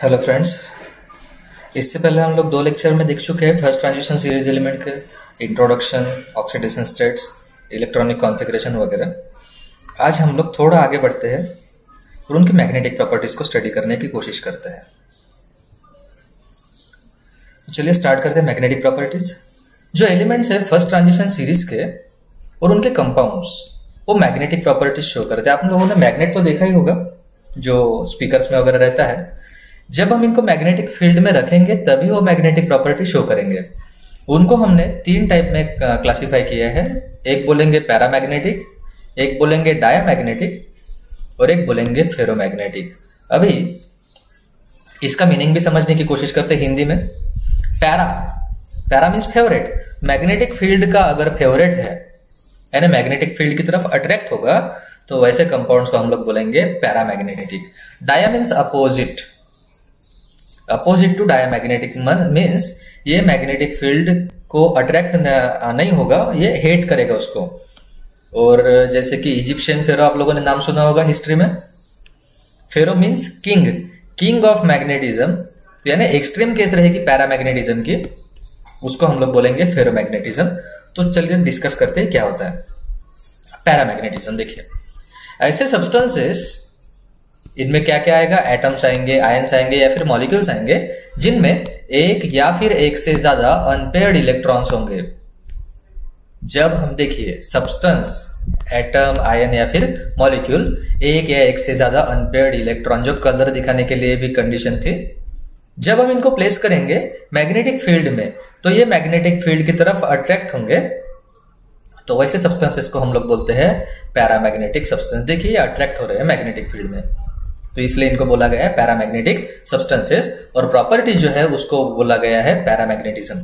Hello friends. इससे पहले हम लोग 2 लेक्चर में देख चुके हैं फर्स्ट ट्रांजिशन सीरीज एलिमेंट के introduction, oxidation states, electronic configuration वगैरह। आज हम लोग थोड़ा आगे बढ़ते हैं और उनकी मैग्नेटिक प्रॉपर्टीज को स्टडी करने की कोशिश करते हैं। तो चलिए स्टार्ट करते हैं मैग्नेटिक प्रॉपर्टीज। जो एलिमेंट्स है फर्स्ट ट्रांजिशन सीरीज के और उनके कंपाउंड्स वो मैग्नेटिक प्रॉपर्टीज शो करते हैं। आप लोगों ने मैग्नेट तो देखा ही होगा जो स्पीकर्स में वगैरह रहता है। जब हम इनको मैग्नेटिक फील्ड में रखेंगे तभी वो मैग्नेटिक प्रॉपर्टी शो करेंगे। उनको हमने 3 टाइप में क्लासिफाई किया है। एक बोलेंगे पैरामैग्नेटिक, एक बोलेंगे डायामैग्नेटिक और एक बोलेंगे फेरोमैग्नेटिक। अभी इसका मीनिंग भी समझने की कोशिश करते हैं हिंदी में। Para means favourite. Magnetic field का अगर फेवरेट है यानी मैग्नेटिक फील्ड की तरफ अट्रैक्ट होगा तो वैसे कंपाउंड्स को हम लोग बोलेंगे paramagnetic. Dia means opposite to diamagnetic means ये मैग्नेटिक फील्ड को अट्रैक्ट नहीं होगा, ये हेट करेगा उसको। और जैसे कि इजिप्शियन फेरो आप लोगों ने नाम सुना होगा हिस्ट्री में। फेरो मीन्स किंग ऑफ मैग्नेटिज्म, तो यानी एक्सट्रीम केस रहेगी पैरामैग्नेटिज्म की, उसको हम लोग बोलेंगे फेरोमैग्नेटिज्म। तो चलिए डिस्कस करते हैं क्या होता है पैरामैग्नेटिज्म। देखिए ऐसे सब्सटेंसेस, इनमें क्या क्या आएगा, एटम्स आएंगे, आयंस आएंगे या फिर मॉलिक्यूल्स आएंगे जिनमें एक या फिर एक से ज्यादा अनपेयर्ड इलेक्ट्रॉन्स होंगे। जब हम देखिए सब्सटेंस, एटम, आयन या फिर मॉलिक्यूल, एक या एक से ज्यादा अनपेयर्ड इलेक्ट्रॉन, जो कलर दिखाने के लिए भी कंडीशन थी, जब हम इनको प्लेस करेंगे मैग्नेटिक फील्ड में तो ये मैग्नेटिक फील्ड की तरफ अट्रैक्ट होंगे। तो वैसे सब्सटेंसेस को हम लोग बोलते हैं पैरामैग्नेटिक सब्सटेंस। देखिए ये अट्रैक्ट हो रहे हैं मैग्नेटिक फील्ड में, तो इसलिए इनको बोला गया है पैरामैग्नेटिक सब्सटेंसेस। और प्रॉपर्टी जो है उसको बोला गया है पैरामैग्नेटिज्म।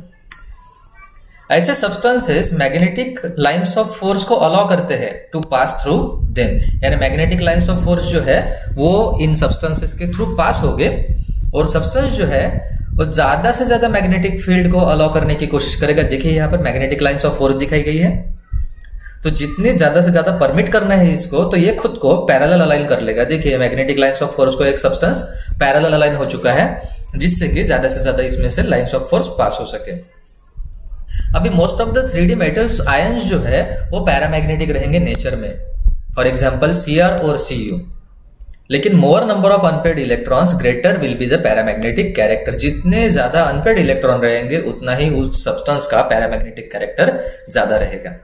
ऐसे substances magnetic lines of force को अलाउ करते हैं टू पास थ्रू देम, यानी मैग्नेटिक लाइंस ऑफ फोर्स जो है वो इन सब्सटेंसेस के थ्रू पास हो गए और सब्सटेंस जो है वो ज्यादा से ज्यादा मैग्नेटिक फील्ड को अलाउ करने की कोशिश करेगा। देखिए यहाँ पर मैग्नेटिक लाइंस ऑफ फोर्स दिखाई गई है, तो जितने ज्यादा से ज्यादा परमिट करना है इसको तो ये खुद को पैरेलल अलाइन कर लेगा। देखिए मैग्नेटिक लाइंस ऑफ फोर्स को एक सब्सटेंस पैरेलल अलाइन हो चुका है जिससे कि ज्यादा से ज्यादा इसमें से लाइंस ऑफ फोर्स पास हो सके। अभी most of the 3D metals ions जो है वो पैरामैग्नेटिक रहेंगे नेचर में, फॉर एग्जाम्पल Cr और Cu। लेकिन मोर number of unpaired electrons greater will be the paramagnetic character. जितने ज्यादा अनपेयर्ड इलेक्ट्रॉन रहेंगे उतना ही उस सब्सटेंस का पैरामैग्नेटिक कैरेक्टर ज्यादा रहेगा।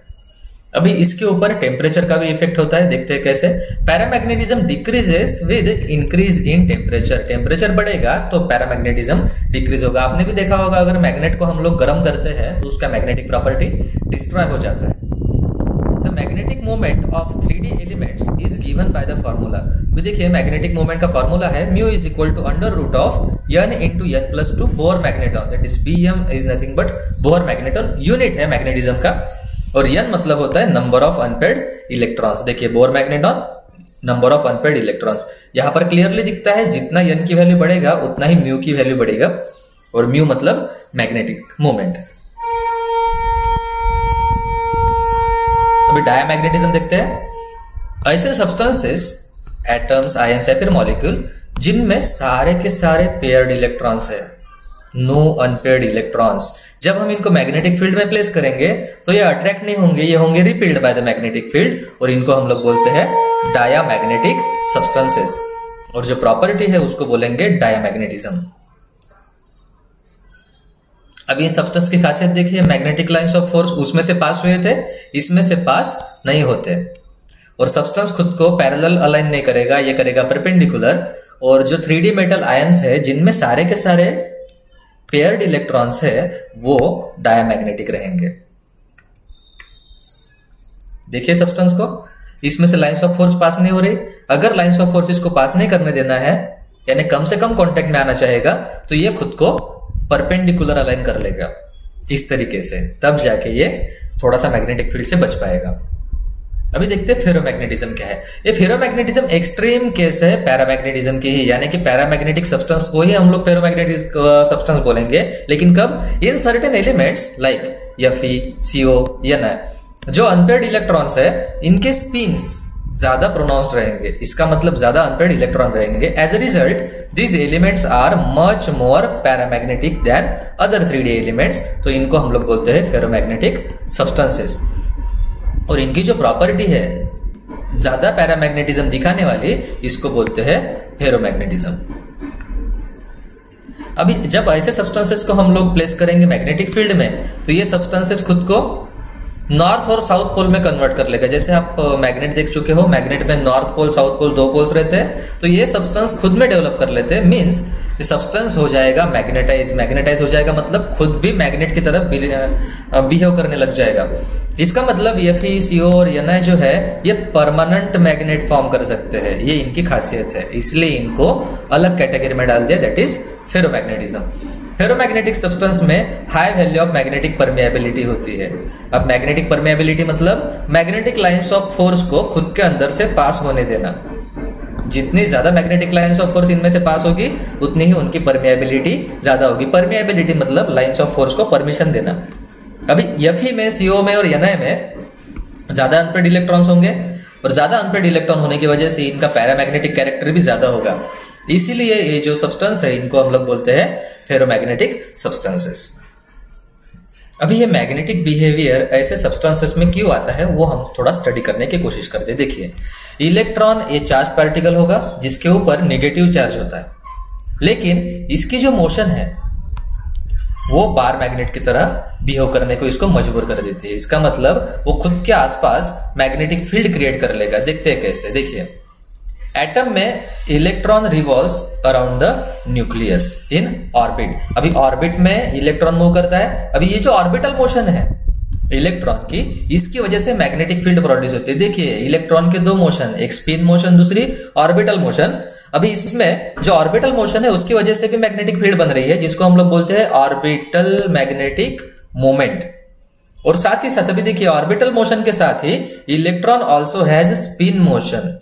अभी इसके ऊपर टेम्परेचर का भी इफेक्ट होता है, देखते हैं कैसे। Paramagnetism decreases with increase in temperature. Temperature बढ़ेगा तो पैरामैग्नेटिज्म डिक्रीज होगा। आपने भी देखा होगा अगर मैग्नेट को हम लोग गर्म करते हैं तो उसका मैग्नेटिक प्रॉपर्टी डिस्ट्रॉय हो जाता है। The magnetic moment of 3D elements is given by the formula. देखिए मैग्नेटिक मोमेंट का फॉर्मूला है mu is equal to under root of n into n plus 2 Bohr magneton, that is Bm is nothing but Bohr magneton. Unit है magnetism का और n मतलब होता है number of unpaired electrons. देखिए Bohr magneton, number of unpaired electrons. यहां पर clearly दिखता है जितना n की वैल्यू बढ़ेगा उतना ही म्यू की वैल्यू बढ़ेगा, और म्यू मतलब मैग्नेटिक मोमेंट। अभी डायामैग्नेटिज्म देखते हैं। ऐसे सब्सटेंसेस, एटम्स, आयंस या फिर मॉलिक्यूल जिनमें सारे के सारे पेयर्ड इलेक्ट्रॉन्स है, नो अनपेयर्ड इलेक्ट्रॉन्स, जब हम इनको मैग्नेटिक फील्ड में प्लेस करेंगे तो ये अट्रैक्ट नहीं होंगे, ये होंगे repelled by the magnetic field, और इनको हम लोग बोलते हैं डायामैग्नेटिक सब्सटेंसेस। और जो प्रॉपर्टी है उसको बोलेंगे डायामैग्नेटिज्म। अब ये सब्सटेंस की खासियत देखिए, मैग्नेटिक लाइंस ऑफ फोर्स उसमें से पास हुए थे, इसमें से पास नहीं होते, और सब्सटेंस खुद को पैरेलल अलाइन नहीं करेगा, ये करेगा परपेंडिकुलर। और जो 3D मेटल आयंस है जिनमें सारे के सारे पेयर्ड इलेक्ट्रॉन्स है वो डायामैग्नेटिक रहेंगे। देखिए सब्सटेंस को, इसमें से लाइंस ऑफ फोर्स पास नहीं हो रही। अगर लाइंस ऑफ फोर्स इसको पास नहीं करने देना है यानी कम से कम कांटेक्ट में आना चाहेगा तो ये खुद को परपेंडिकुलर अलाइन कर लेगा इस तरीके से, तब जाके ये थोड़ा सा मैग्नेटिक फील्ड से बच पाएगा। अभी देखते हैं फेरोमैग्नेटिज्म क्या है। ये फेरोमैग्नेटिज्म एक्सट्रीम केस है पैरामैग्नेटिज्म की ही, यानी कि पैरामैग्नेटिक सब्सटेंस को ही हम लोग फेरोमैग्नेटिक सब्सटेंस बोलेंगे। लेकिन कब? In certain elements like Fe, CO, Ni, जो अनपेयर्ड इलेक्ट्रॉन्स है इनके स्पिन्स ज्यादा प्रोनाउंस्ड रहेंगे, इसका मतलब ज्यादा अनपेड इलेक्ट्रॉन रहेंगे। As a result these elements are much more paramagnetic than other 3D elements. तो इनको हम लोग बोलते हैं फेरोमैग्नेटिक सब्सटेंसेस। और इनकी जो प्रॉपर्टी है ज्यादा पैरामैग्नेटिज्म दिखाने वाली, इसको बोलते हैं फेरोमैग्नेटिज्म। अभी जब ऐसे सब्सटेंसेस को हम लोग प्लेस करेंगे मैग्नेटिक फील्ड में, तो ये सब्सटेंसेस खुद को नॉर्थ और साउथ पोल में कन्वर्ट कर लेगा। जैसे आप मैग्नेट देख चुके हो, मैग्नेट में north pole south pole 2 poles रहते हैं, तो ये सब्सटेंस खुद में डेवलप कर लेते हैं। मींस ये सब्सटेंस हो जाएगा मैग्नेटाइज। मैग्नेटाइज हो जाएगा मतलब खुद भी मैग्नेट की तरफ बिहेव करने लग जाएगा। इसका मतलब Fe, CO और Na जो है ये परमानेंट मैग्नेट फॉर्म कर सकते हैं, ये इनकी खासियत है, इसलिए इनको अलग कैटेगरी में डाल दिया, that is ferromagnetism. Ferromagnetic substance में high value of magnetic permeability होती है। अब मैग्नेटिक परमेबिलिटी मतलब मैग्नेटिक लाइंस ऑफ फोर्स को खुद के अंदर से पास होने देना। जितनी ज्यादा मैग्नेटिक लाइंस ऑफ फोर्स इनमें से पास होगी, उतनी ही उनकी परमेबिलिटी ज्यादा होगी। परमेबिलिटी मतलब लाइंस ऑफ फोर्स को परमिशन देना। अभी Fe में, CO में और Na में ज्यादा अनपेड इलेक्ट्रॉन्स होंगे, और ज्यादा अनपेड इलेक्ट्रॉन होने की वजह से इनका पैरामैग्नेटिक कैरेक्टर भी ज्यादा होगा। इसीलिए ये जो सब्सटेंस है इनको हम लोग बोलते हैं फेरोमैग्नेटिक सब्सटेंसेस। अभी ये मैग्नेटिक बिहेवियर ऐसे सब्सटेंसेस में क्यों आता है, वो हम थोड़ा स्टडी करने की कोशिश करते हैं। देखिए, इलेक्ट्रॉन ये चार्ज पार्टिकल होगा जिसके ऊपर नेगेटिव चार्ज होता है, लेकिन इसकी जो मोशन है वो बार मैग्नेट की तरह बिहेव करने को इसको मजबूर कर देती है। इसका मतलब वो खुद के आसपास मैग्नेटिक फील्ड क्रिएट कर लेगा। देखते हैं कैसे। देखिए, एटम में electron revolves around the nucleus in orbit. अभी ऑर्बिट में इलेक्ट्रॉन मूव करता है। अभी ये जो ऑर्बिटल मोशन है इलेक्ट्रॉन की, इसकी वजह से मैग्नेटिक फील्ड प्रोड्यूस होती है। देखिए, इलेक्ट्रॉन के 2 मोशन, एक स्पिन मोशन, दूसरी ऑर्बिटल मोशन। अभी इसमें जो ऑर्बिटल मोशन है उसकी वजह से भी मैग्नेटिक फील्ड बन रही है, जिसको हम लोग बोलते हैं ऑर्बिटल मैग्नेटिक मोमेंट। और साथ ही साथ अभी देखिए, ऑर्बिटल मोशन के साथ ही electron also has spin motion.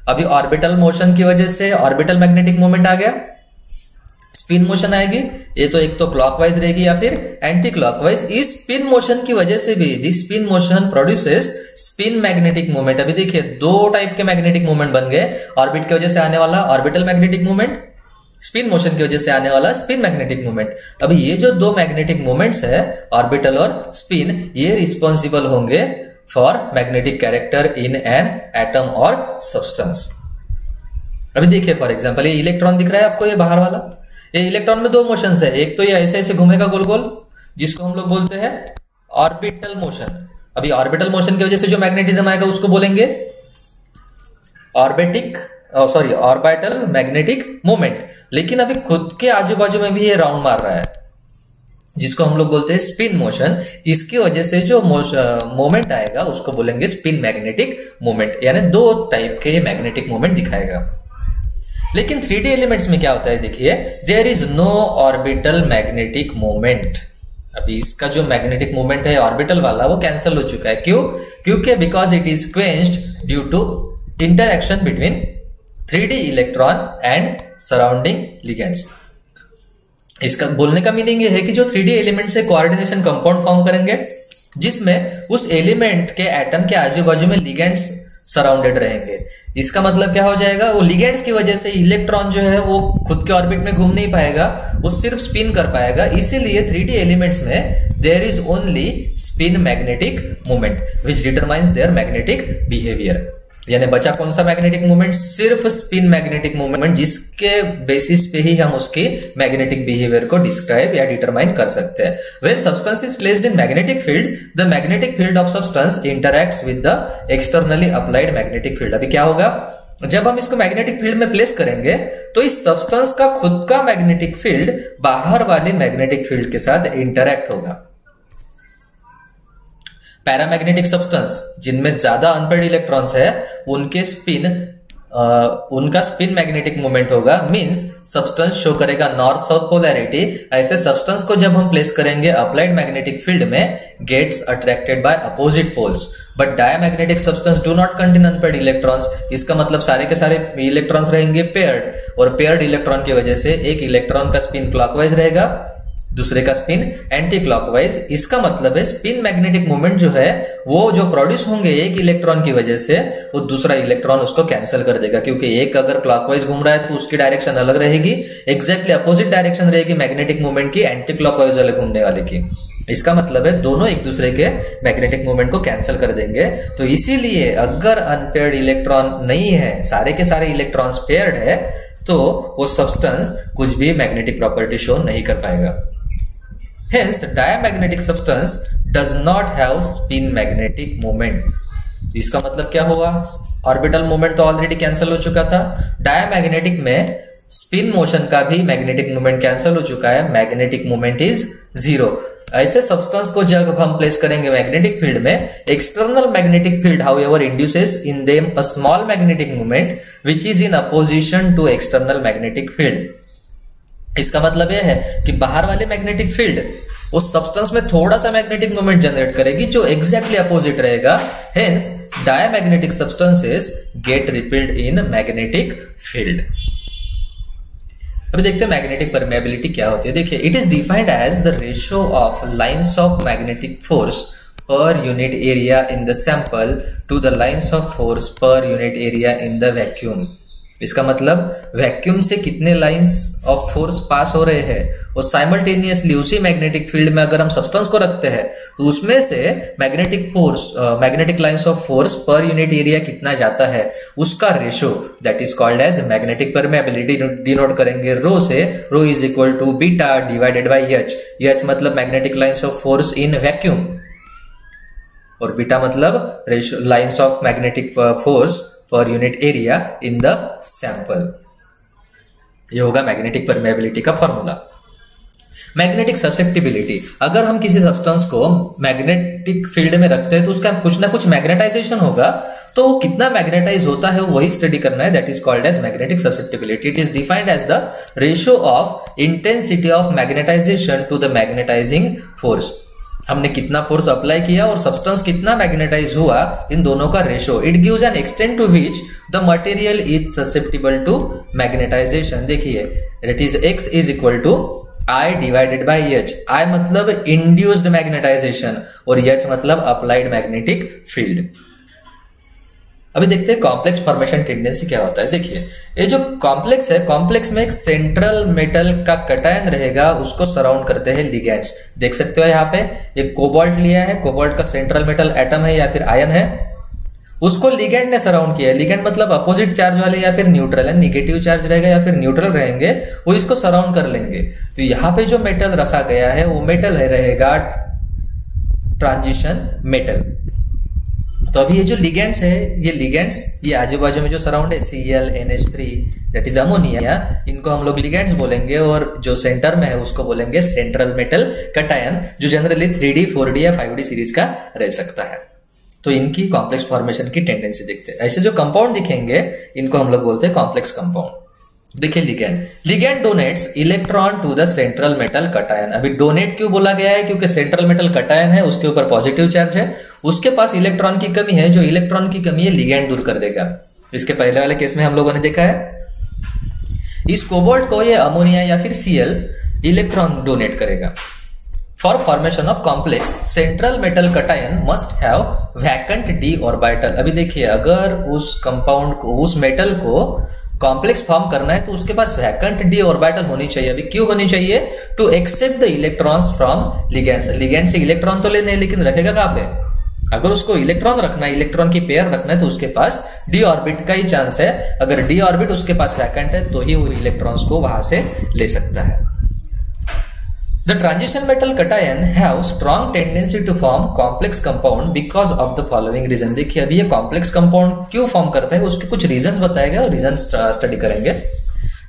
अभी ऑर्बिटल मोशन की वजह से ऑर्बिटल मैग्नेटिक मोमेंट आ गया, स्पिन मोशन आएगी। ये तो एक तो क्लॉकवाइज रहेगी या फिर एंटी क्लॉकवाइज। इस स्पिन मोशन की वजह से भी this spin motion produces spin magnetic moment. अभी देखिए, 2 टाइप के मैग्नेटिक मोमेंट बन गए। ऑर्बिट की वजह से आने वाला orbital magnetic moment, spin motion की वजह से आने वाला स्पिन मैग्नेटिक मोमेंट। अभी ये जो 2 मैग्नेटिक मोमेंट्स है, ऑर्बिटल और स्पिन, ये रिस्पॉन्सिबल होंगे for magnetic character in an atom और सब्सटेंस। अभी देखिए, फॉर एग्जांपल ये इलेक्ट्रॉन दिख रहा है आपको, ये बाहर वाला, ये इलेक्ट्रॉन में 2 मोशंस है। एक तो ये ऐसे ऐसे घूमेगा गोल गोल, जिसको हम लोग बोलते हैं ऑर्बिटल मोशन। अभी ऑर्बिटल मोशन की वजह से जो मैग्नेटिज्म आएगा उसको बोलेंगे ऑर्बिटल मैग्नेटिक मोमेंट। लेकिन अभी खुद के आजू बाजू में भी ये राउंड मार रहा है, जिसको हम लोग बोलते हैं स्पिन मोशन। इसकी वजह से जो मोमेंट आएगा उसको बोलेंगे स्पिन मैग्नेटिक मोमेंट, यानी 2 टाइप के मैग्नेटिक मोमेंट दिखाएगा। लेकिन 3D एलिमेंट्स में क्या होता है, देखिए, there is no orbital magnetic moment. अभी इसका जो मैग्नेटिक मोमेंट है ऑर्बिटल वाला, वो कैंसिल हो चुका है। क्यों? क्योंकि because it is quenched due to interaction between 3D electron and surrounding ligands. इसका बोलने का मीनिंग ये है कि जो 3D एलिमेंट से कोऑर्डिनेशन कंपाउंड फॉर्म करेंगे, जिसमें उस एलिमेंट के एटम के आजू बाजू में लिगेंड्स सराउंडेड रहेंगे। इसका मतलब क्या हो जाएगा, वो लिगेंड्स की वजह से इलेक्ट्रॉन जो है वो खुद के ऑर्बिट में घूम नहीं पाएगा, वो सिर्फ स्पिन कर पाएगा। इसीलिए 3D एलिमेंट्स में there is only spin magnetic moment which determines their magnetic behaviour. यानी बचा कौन सा मैग्नेटिक मोमेंट, सिर्फ स्पिन मैग्नेटिक मोमेंट, जिसके बेसिस पे ही हम उसके मैग्नेटिक बिहेवियर को डिस्क्राइब या डिटरमाइन कर सकते हैं। When substance is placed in magnetic field, the magnetic field of substance interacts with the externally applied magnetic field. अभी क्या होगा, जब हम इसको मैग्नेटिक फील्ड में प्लेस करेंगे तो इस सब्सटेंस का खुद का मैग्नेटिक फील्ड बाहर वाले मैग्नेटिक फील्ड के साथ इंटरैक्ट होगा। पैरामैग्नेटिक सब्सटेंस जिनमें ज्यादा अनपेड इलेक्ट्रॉन्स है, उनका स्पिन मैग्नेटिक मोमेंट होगा। मींस सब्सटेंस शो करेगा नॉर्थ साउथ पोलैरिटी। ऐसे सब्सटेंस को जब हम प्लेस करेंगे अप्लाइड मैग्नेटिक फील्ड में, gets attracted by opposite poles. But diamagnetic substance do not contain unpaid electrons. इसका मतलब सारे के सारे इलेक्ट्रॉन्स रहेंगे पेयर्ड, और पेयर्ड इलेक्ट्रॉन की वजह से एक इलेक्ट्रॉन का स्पिन क्लॉकवाइज रहेगा, दूसरे का स्पिन एंटी क्लॉकवाइज। इसका मतलब है स्पिन मैग्नेटिक मोमेंट जो है वो जो प्रोड्यूस होंगे एक इलेक्ट्रॉन की वजह से, वो दूसरा इलेक्ट्रॉन उसको कैंसिल कर देगा, क्योंकि एक अगर क्लॉकवाइज घूम रहा है तो उसकी डायरेक्शन अलग रहेगी, एग्जैक्टली अपोजिट डायरेक्शन रहेगी मैग्नेटिक मोमेंट की एंटी क्लॉकवाइज वाले घूमने वाले की। इसका मतलब है दोनों एक दूसरे के मैग्नेटिक मोमेंट को कैंसिल कर देंगे। तो इसीलिए अगर अनपेयर्ड इलेक्ट्रॉन नहीं है, सारे के सारे इलेक्ट्रॉन्स पेयर्ड है, तो वो सब्सटेंस कुछ भी मैग्नेटिक प्रॉपर्टी शो नहीं कर पाएगा। Hence, diamagnetic substance does not have spin magnetic moment. इसका मतलब क्या हुआ? ऑर्बिटल मोमेंट तो ऑलरेडी कैंसिल हो चुका था। डायमैग्नेटिक में स्पिन मोशन का भी मैग्नेटिक मोमेंट कैंसिल हो चुका है, मैग्नेटिक मोमेंट इज जीरो। ऐसे सब्सटेंस को जब हम प्लेस करेंगे मैग्नेटिक फील्ड में, external magnetic field however induces in them a small magnetic moment which is in opposition to external magnetic field. इसका मतलब यह है कि बाहर वाले मैग्नेटिक फील्ड उस सब्सटेंस में थोड़ा सा मैग्नेटिक मोमेंट जनरेट करेगी जो एग्जैक्टली अपोजिट रहेगा। Hence diamagnetic substances get repelled in magnetic field. अभी देखते हैं मैग्नेटिक परमेबिलिटी क्या होती है। देखिए, it is defined as the ratio of lines of magnetic force per unit area in the sample to the lines of force per unit area in the vacuum. इसका मतलब vacuum से कितने lines of force pass हो रहे हैं, और simultaneously उसी magnetic field में अगर हम सब्सटेंस को रखते हैं तो उसमें से magnetic force, magnetic lines of force per unit area कितना जाता है, उसका ratio that is called as magnetic permeability denote करेंगे रो से। Rho is equal to beta divided by H. H मतलब magnetic lines of force in vacuum, और beta मतलब ratio lines of magnetic force per unit area in the sample. ये होगा magnetic permeability का formula. Magnetic susceptibility, अगर हम किसी substance को मैग्नेटिक फील्ड में रखते हैं तो उसका कुछ ना कुछ मैग्नेटाइजेशन होगा, तो कितना मैग्नेटाइज होता है वही स्टडी करना है। That is called as magnetic susceptibility. It is defined as the ratio of intensity of magnetisation to the magnetising force. हमने कितना फोर्स अप्लाई किया और सब्सटेंस कितना मैग्नेटाइज हुआ, इन दोनों का ratio. It gives an extent to which the material is susceptible to magnetization. देखिए, it is x is equal to I divided by H. I मतलब इंड्यूस्ड मैग्नेटाइजेशन और H मतलब अप्लाइड मैग्नेटिक फील्ड। अभी देखते हैं कॉम्प्लेक्स फॉर्मेशन टेंडेंसी क्या होता है। देखिए, ये जो कॉम्प्लेक्स है, कॉम्प्लेक्स में एक सेंट्रल मेटल का कटायन रहेगा, उसको सराउंड करते हैं लिगेंड्स। देख सकते हो यहाँ पे ये कोबाल्ट लिया है, कोबाल्ट का सेंट्रल मेटल एटम है या फिर आयन है, उसको लिगेंड ने सराउंड किया है। लिगेंड मतलब अपोजिट चार्ज वाले या फिर न्यूट्रल है, निगेटिव चार्ज रहेगा या फिर न्यूट्रल रहेंगे, वो इसको सराउंड कर लेंगे। तो यहाँ पे जो मेटल रखा गया है वो मेटल है रहेगा ट्रांजिशन मेटल। तो अभी ये जो लिगेंड्स है, ये लिगेंड्स ये आजू बाजू में जो सराउंड है Cl NH3 that is ammonia, इनको हम लोग लिगेंड्स बोलेंगे, और जो सेंटर में है उसको बोलेंगे सेंट्रल मेटल कटायन, जो जनरली 3D 4D या 5D सीरीज का रह सकता है। तो इनकी कॉम्प्लेक्स फॉर्मेशन की टेंडेंसी देखते हैं। ऐसे जो कंपाउंड दिखेंगे इनको हम लोग बोलते हैं कॉम्प्लेक्स कंपाउंड। देखिए, ligand donates electron to the central metal cation. अभी डोनेट क्यों बोला गया है, क्योंकि सेंट्रल मेटल कटायन है, उसके ऊपर पॉजिटिव चार्ज है, उसके पास इलेक्ट्रॉन की कमी है, जो इलेक्ट्रॉन की कमी है लिगेंड दूर कर देगा। इसके पहले वाले केस में हम लोगों ने देखा है इस कोबाल्ट को ये अमोनिया या फिर Cl इलेक्ट्रॉन डोनेट करेगा। For formation of complex central metal cation must have vacant d orbital. अभी देखिए, अगर उस कंपाउंड को, उस मेटल को कॉम्प्लेक्स फॉर्म करना है तो उसके पास वैकेंट d ऑर्बिटल होनी चाहिए। अभी क्यों होनी चाहिए? To accept the electrons from ligands. Ligand से इलेक्ट्रॉन तो लेने, लेकिन रखेगा कहां पे? अगर उसको इलेक्ट्रॉन रखना है, इलेक्ट्रॉन की पेयर रखना है, तो उसके पास d ऑर्बिट का ही चांस है। अगर d ऑर्बिट उसके पास वैकेंट है तो ही वो इलेक्ट्रॉन्स को वहां से ले सकता है। The transition metal cation have strong tendency to form complex compound because of the following reason। देखिए, अभी ये complex compound क्यों फॉर्म करता है, उसके कुछ रीजंस बताए गए और रीजन स्टडी करेंगे।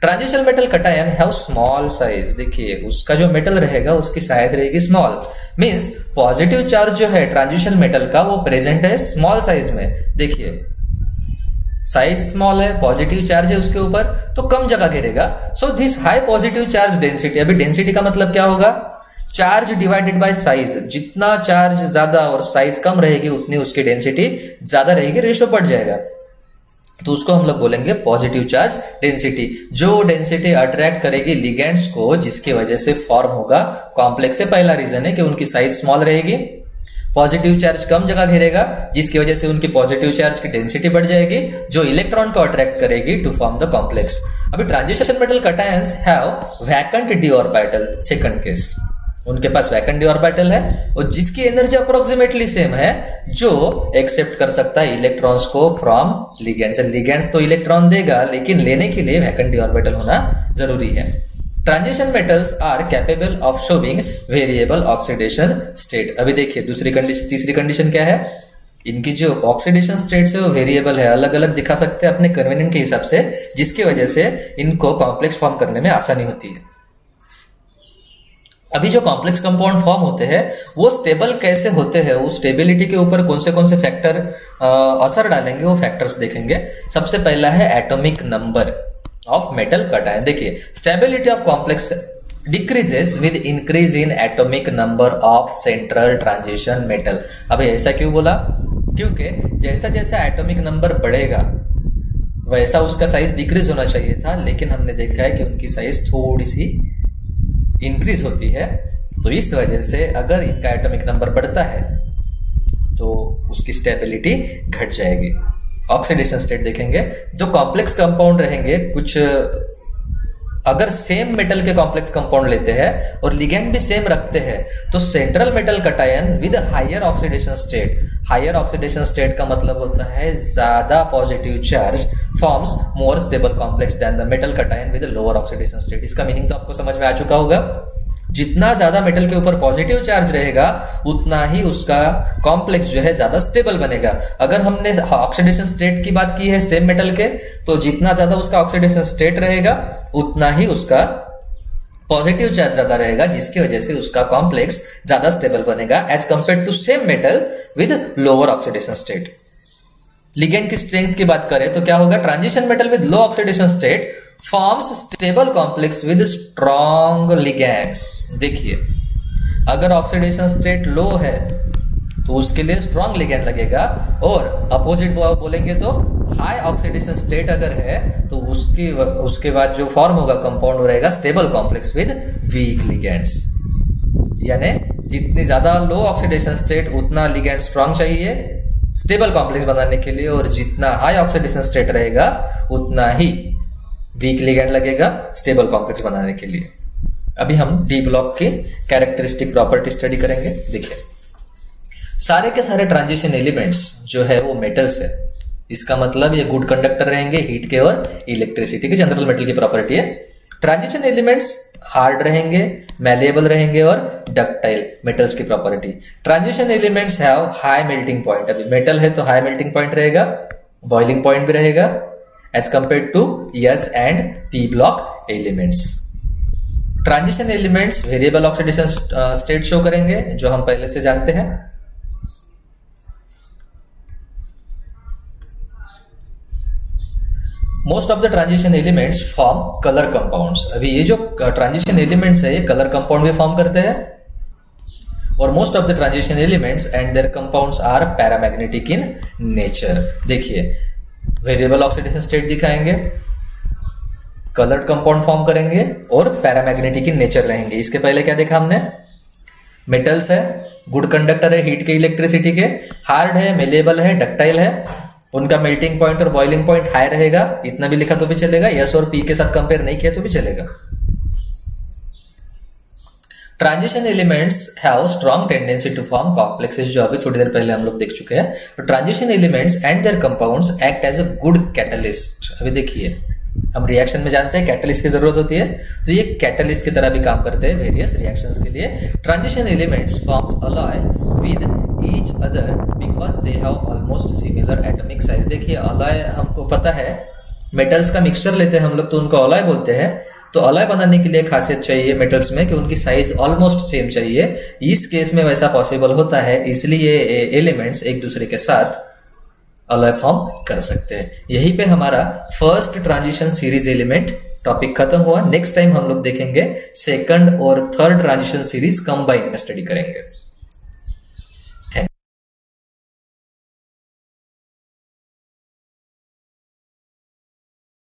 Transition metal cation have small size. देखिए, उसका जो मेटल रहेगा उसकी साइज रहेगी स्मॉल, मींस पॉजिटिव चार्ज जो है ट्रांजिशन मेटल का वो प्रेजेंट है स्मॉल साइज में। देखिए, साइज स्मॉल है, पॉजिटिव चार्ज है उसके ऊपर, तो कम जगह घेरेगा। So this high positive charge density. अभी डेंसिटी का मतलब क्या होगा? Charge divided by size. जितना चार्ज ज्यादा और साइज कम रहेगी उतनी उसकी डेंसिटी ज्यादा रहेगी, रेशो बढ़ जाएगा। तो उसको हम लोग बोलेंगे पॉजिटिव चार्ज डेंसिटी। जो डेंसिटी अट्रैक्ट करेगी लिगेंड्स को, जिसकी वजह से फॉर्म होगा कॉम्प्लेक्स से पहला रीजन है कि उनकी साइज स्मॉल रहेगी। पॉजिटिव चार्ज कम जगह घेरेगा, जिसकी वजह से उनकी पॉजिटिव चार्ज की डेंसिटी बढ़ जाएगी, जो इलेक्ट्रॉन को अट्रैक्ट करेगी टू फॉर्म द कॉम्प्लेक्स। अभी transition metal cations have vacant D orbital, second case, उनके पास वैकेंट डी ऑर्बिटल है और जिसकी एनर्जी अप्रोक्सीमेटली सेम है, जो एक्सेप्ट कर सकता है इलेक्ट्रॉन्स को फ्रॉम लिगेंड्स। लिगेंड्स तो इलेक्ट्रॉन देगा, लेकिन लेने के लिए वैकेंट डी ऑर्बिटल होना जरूरी है। Transition metals are capable of showing variable oxidation state. अभी देखिए दूसरी कंडीशन, तीसरी कंडीशन क्या है, इनकी जो ऑक्सीडेशन स्टेट्स है वो वेरिएबल है, अलग अलग दिखा सकते हैं अपने कन्वीनियंट के हिसाब से, जिसकी वजह से इनको कॉम्प्लेक्स फॉर्म करने में आसानी होती है। अभी जो कॉम्प्लेक्स कंपाउंड फॉर्म होते हैं वो स्टेबल कैसे होते हैं, उस स्टेबिलिटी के ऊपर कौन से फैक्टर असर डालेंगे, वो फैक्टर्स देखेंगे। सबसे पहला है atomic number of metal cation. देखिए stability of complex decreases with increase in atomic number of central transition metal. अभी ऐसा क्यों बोला, क्योंकि जैसा जैसा एटॉमिक नंबर बढ़ेगा वैसा उसका साइज डिक्रीज होना चाहिए था, लेकिन हमने देखा है कि उनकी साइज थोड़ी सी इंक्रीज होती है। तो इस वजह से अगर इनका एटॉमिक नंबर बढ़ता है तो उसकी स्टेबिलिटी घट जाएगी। ऑक्सीडेशन स्टेट देखेंगे, जो कॉम्प्लेक्स कंपाउंड रहेंगे, कुछ अगर सेम मेटल के कॉम्प्लेक्स कंपाउंड लेते हैं और लिगेंड भी सेम रखते हैं, तो central metal cation with higher oxidation state, higher oxidation state का मतलब होता है ज्यादा positive charge, forms more stable complex than the metal cation with lower oxidation state. इसका मीनिंग तो आपको समझ में आ चुका होगा। जितना ज्यादा मेटल के ऊपर पॉजिटिव चार्ज रहेगा उतना ही उसका कॉम्प्लेक्स जो है ज्यादा स्टेबल बनेगा। अगर हमने ऑक्सीडेशन स्टेट की बात की है सेम मेटल के, तो जितना ज्यादा उसका ऑक्सीडेशन स्टेट रहेगा उतना ही उसका पॉजिटिव चार्ज ज्यादा रहेगा, जिसकी वजह से उसका कॉम्प्लेक्स ज्यादा स्टेबल बनेगा as compare to same metal with lower oxidation state. Ligand की स्ट्रेंथ की बात करें तो क्या होगा, transition metal with low oxidation state forms stable complex with strong ligands. देखिए अगर ऑक्सीडेशन स्टेट लो है तो उसके लिए स्ट्रॉन्ग लिगेंड लगेगा, और अपोजिट बोलेंगे तो हाई ऑक्सीडेशन स्टेट अगर है तो उसके बाद जो फॉर्म होगा कंपाउंड हो रहेगा stable complex with weak ligands. यानी जितनी ज्यादा लो ऑक्सीडेशन स्टेट उतना लिगेंड स्ट्रॉन्ग चाहिए स्टेबल कॉम्प्लेक्स बनाने के लिए, और जितना हाई ऑक्सीडेशन स्टेट रहेगा उतना ही वीक लिगेंड लगेगा स्टेबल कॉम्प्लेक्स बनाने के लिए। अभी हम डी ब्लॉक की कैरेक्टरिस्टिक प्रॉपर्टी स्टडी करेंगे। देखिए सारे के सारे ट्रांजिशन एलिमेंट्स जो है वो मेटल्स है, इसका मतलब ये गुड कंडक्टर रहेंगे हीट के और इलेक्ट्रिसिटी के, जनरल मेटल की प्रॉपर्टी है। ट्रांजिशन एलिमेंट्स हार्ड रहेंगे, मैलिएबल रहेंगे और डक्टाइल, मेटल्स की property. Transition elements have high melting point. अभी मेटल है तो हाई मेल्टिंग पॉइंट रहेगा, बॉइलिंग पॉइंट भी रहेगा as compare to S and P block elements. Transition elements variable oxidation state show करेंगे, जो हम पहले से जानते हैं। Most of the transition elements form colour compounds. अभी ये जो ट्रांजिशन एलिमेंट्स है ये कलर कंपाउंड भी फॉर्म करते हैं, और most of the transition elements and their compounds are paramagnetic in nature. देखिए वेरिएबल ऑक्सीडेशन स्टेट दिखाएंगे, कलर्ड कंपाउंड फॉर्म करेंगे और पैरामैग्नेटिक इन नेचर रहेंगे। इसके पहले क्या देखा हमने, मेटल्स है, गुड कंडक्टर है हीट के इलेक्ट्रिसिटी के, हार्ड है, मेलेबल है, डक्टाइल है, उनका मेल्टिंग पॉइंट और बॉइलिंग पॉइंट हाई रहेगा, इतना भी लिखा तो भी चलेगा, यस और पी के साथ कंपेयर नहीं किया तो भी चलेगा। Transition elements have strong tendency to form complexes, जो अभी थोड़ी देर पहले हम लोग देख चुके हैं। तो transition elements and their compounds act as a good catalyst. अभी देखिए हम रिएक्शन में जानते हैं कैटलिस्ट की जरूरत होती है, तो ये कैटलिस्ट की तरह भी काम करते हैं वेरियस रिएक्शंस के लिए। Transition elements forms alloy with each other because they have almost similar atomic size. देखिए अलॉय हमको पता है, मेटल्स का मिक्सचर लेते हैं हम लोग तो उनको अलॉय बोलते हैं। तो अलॉय बनाने के लिए खासियत चाहिए मेटल्स में कि उनकी साइज ऑलमोस्ट सेम चाहिए। इस केस में वैसा पॉसिबल होता है, इसलिए एलिमेंट्स एक दूसरे के साथ अलॉय फॉर्म कर सकते हैं। यहीं पे हमारा first transition series element topic खत्म हुआ। नेक्स्ट टाइम हम लोग देखेंगे सेकंड और थर्ड ट्रांजिशन सीरीज कंबाइन में स्टडी करेंगे।